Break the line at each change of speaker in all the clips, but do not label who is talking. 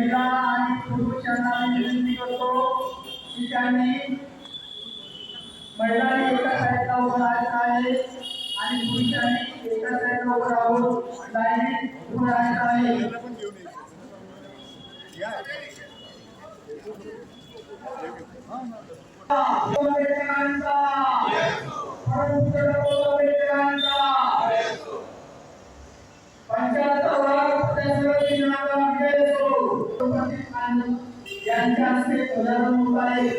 महिला आणि पुरुषांना विनंती करतो की त्यांनी महिलांनी एका साईडला उभं राहायचं आहे आणि पुरुषांनी एका साईडला उभं राहून लाईनीत उभं राहायचं आहे. यांच्या हस्ते ध्वजारोहण होत आहे.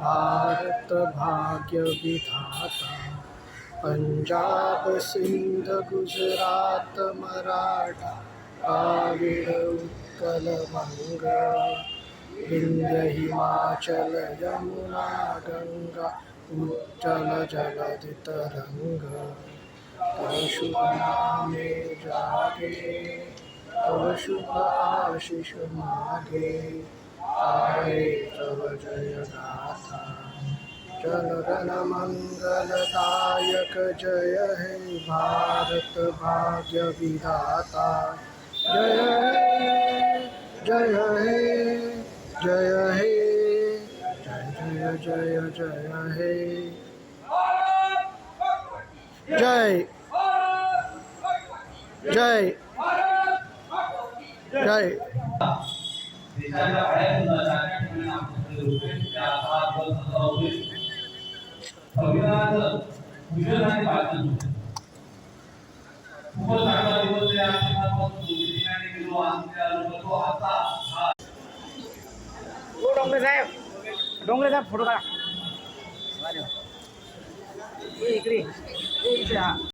भारत भाग्य विधाता पंजाब सिंध गुजरात मराठा द्राविड उत्कल बंग विंध्य हिमाचल यमुना गंगा उज्जल जलधि तरंग तव शुभ नामे जागे तव शुभ आशीष मागे आए तव जय गाथा जन गण मंगलदायक जय हे भारत भाग्य विधाता जय हे जय हे जय हे जय जय जय हे जय जय जय
देशाच्या बाहेर जाण्याच्या ठिकाणी आपण संविधानाचं पूजन आणि वाचन खूपच चांगला दिवस आहे. आपण ठिकाणी गेलो आलो आता
डोंगरे साहेब फोटो काढा इकडे